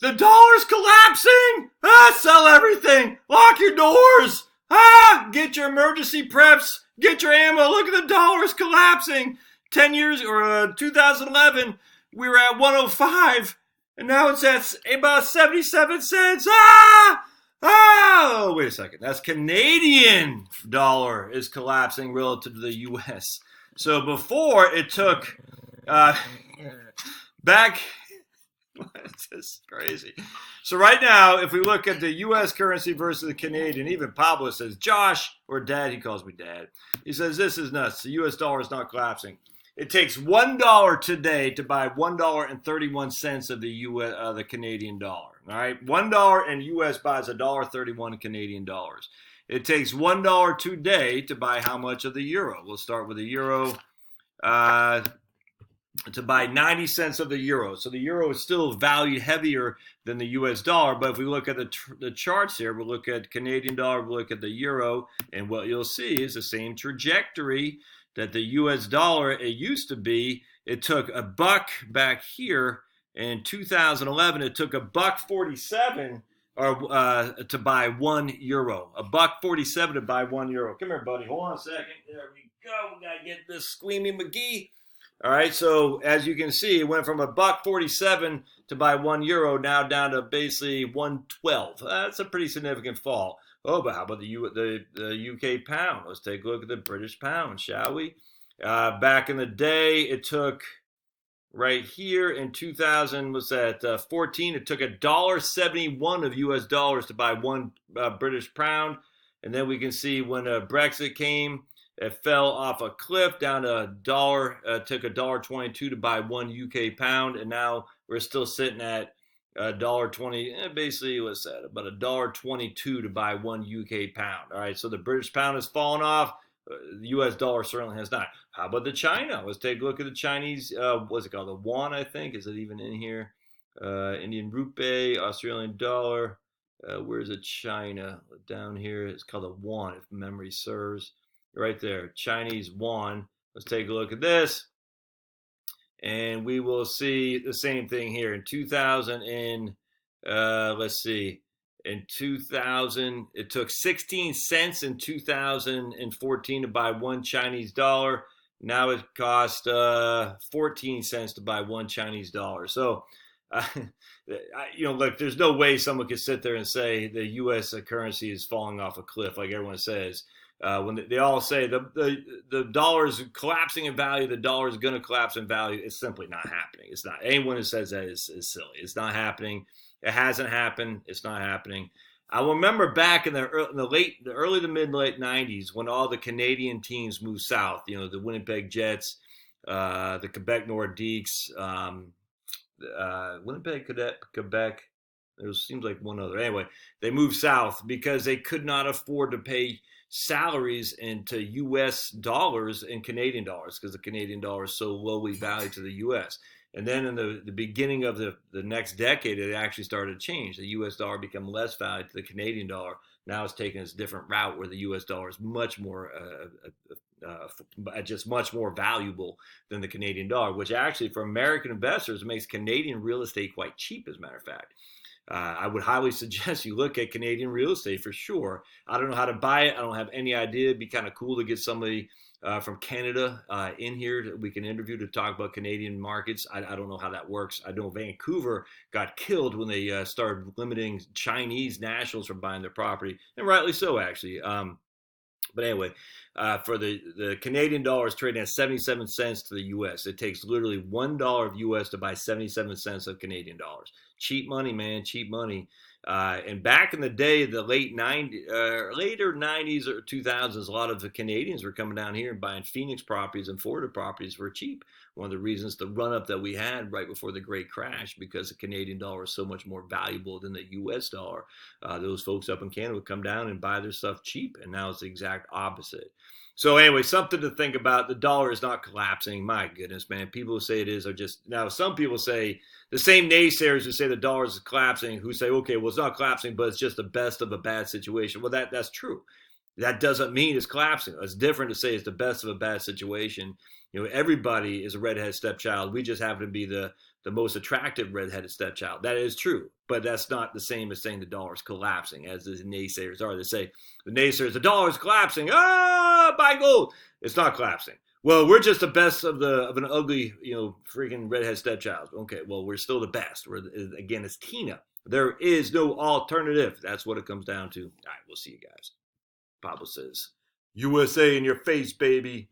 The dollar's collapsing! Sell everything! Lock your doors! Get your emergency preps! Get your ammo! Look at the dollar's collapsing! 10 years, or 2011, we were at 105, and now it's at about 77 cents. Oh, wait a second. That's Canadian dollar is collapsing relative to the U.S. So before it took, back... It's just crazy. So right now, if we look at the U.S. currency versus the Canadian, even Pablo says, Josh, or Dad, he calls me Dad. He says, this is nuts. The U.S. dollar is not collapsing. It takes $1 today to buy $1.31 of the Canadian dollar. All right, $1 in U.S. buys $1.31 Canadian dollars. It takes $1 today to buy how much of the euro? We'll start with the euro. To buy 90 cents of the euro. So the euro is still valued heavier than the U.S. dollar. But if we look at the charts here, we'll look at Canadian dollar, we'll look at the euro, and what you'll see is the same trajectory that the U.S. dollar, it used to be. It took a buck back here in 2011. It took a $1.47 to buy 1 euro. A $1.47 to buy 1 euro. Come here, buddy. Hold on a second. There we go. We got to get this Squeamy McGee. All right, so as you can see, it went from a $1.47 to buy 1 euro, now down to basically 1.12. That's a pretty significant fall. Oh, but how about the UK pound? Let's take a look at the British pound, shall we? Back in the day, it took right here in 2000, was that 14? It took $1.71 of US dollars to buy 1 British pound, and then we can see when Brexit came. It fell off a cliff down to $1. Took $1.22 to buy 1 UK pound, and now we're still sitting at $1.20. Basically, what's that? About $1.22 to buy 1 UK pound. All right, so the British pound has fallen off. The US dollar certainly has not. How about the China? Let's take a look at the Chinese. What's it called? The yuan, I think. Is it even in here? Indian rupee, Australian dollar. Where's it? China down here. It's called the yuan, if memory serves. Right there, Chinese yuan. Let's take a look at this. And we will see the same thing here. In 2000, let's see. In 2000, it took 16 cents in 2014 to buy 1 Chinese dollar. Now it costs 14 cents to buy 1 Chinese dollar. So, look, there's no way someone could sit there and say the U.S. currency is falling off a cliff like everyone says. When they all say the dollar is collapsing in value, the dollar is going to collapse in value, it's simply not happening. It's not. Anyone who says that is silly. It's not happening. It hasn't happened. It's not happening. I remember back in the early to mid late 90s when all the Canadian teams moved south. You know, the Winnipeg Jets, the Quebec Nordiques, Winnipeg, Quebec. There seems like one other. Anyway, they moved south because they could not afford to pay salaries into U.S. dollars and Canadian dollars because the Canadian dollar is so lowly valued to the U.S. And then in the beginning of the next decade, it actually started to change. The U.S. dollar became less valued to the Canadian dollar. Now it's taking this different route where the U.S. dollar is much more, just much more valuable than the Canadian dollar, which actually for American investors makes Canadian real estate quite cheap, as a matter of fact. I would highly suggest you look at Canadian real estate for sure. I don't know how to buy it. I don't have any idea. It'd be kind of cool to get somebody from Canada in here that we can interview to talk about Canadian markets. I don't know how that works. I know Vancouver got killed when they started limiting Chinese nationals from buying their property, and rightly so, actually. But anyway, for the Canadian dollar is trading at 77 cents to the U.S. It takes literally $1 of U.S. to buy 77 cents of Canadian dollars. Cheap money, man, cheap money. And back in the day, the later 90s or 2000s, a lot of the Canadians were coming down here and buying Phoenix properties and Florida properties for cheap. One of the reasons the run-up that we had right before the great crash, because the Canadian dollar is so much more valuable than the U.S. dollar. Those folks up in Canada would come down and buy their stuff cheap, and now it's the exact opposite. So anyway, something to think about. The dollar is not collapsing. My goodness, man. People who say it is are just... Now, some people say, the same naysayers who say the dollar is collapsing, who say, okay, well, it's not collapsing, but it's just the best of a bad situation. Well, that's true. That doesn't mean it's collapsing. It's different to say it's the best of a bad situation. You know, everybody is a redhead stepchild. We just happen to be the the most attractive redheaded stepchild. That is true, but that's not the same as saying the dollar's collapsing, as the naysayers are. They say, the naysayers, the dollar's collapsing. Ah, buy gold. It's not collapsing. Well, we're just the best of an ugly, freaking redhead stepchild. Okay, well, we're still the best. Again, it's Tina. There is no alternative. That's what it comes down to. All right, we'll see you guys. Pablo says, USA in your face, baby.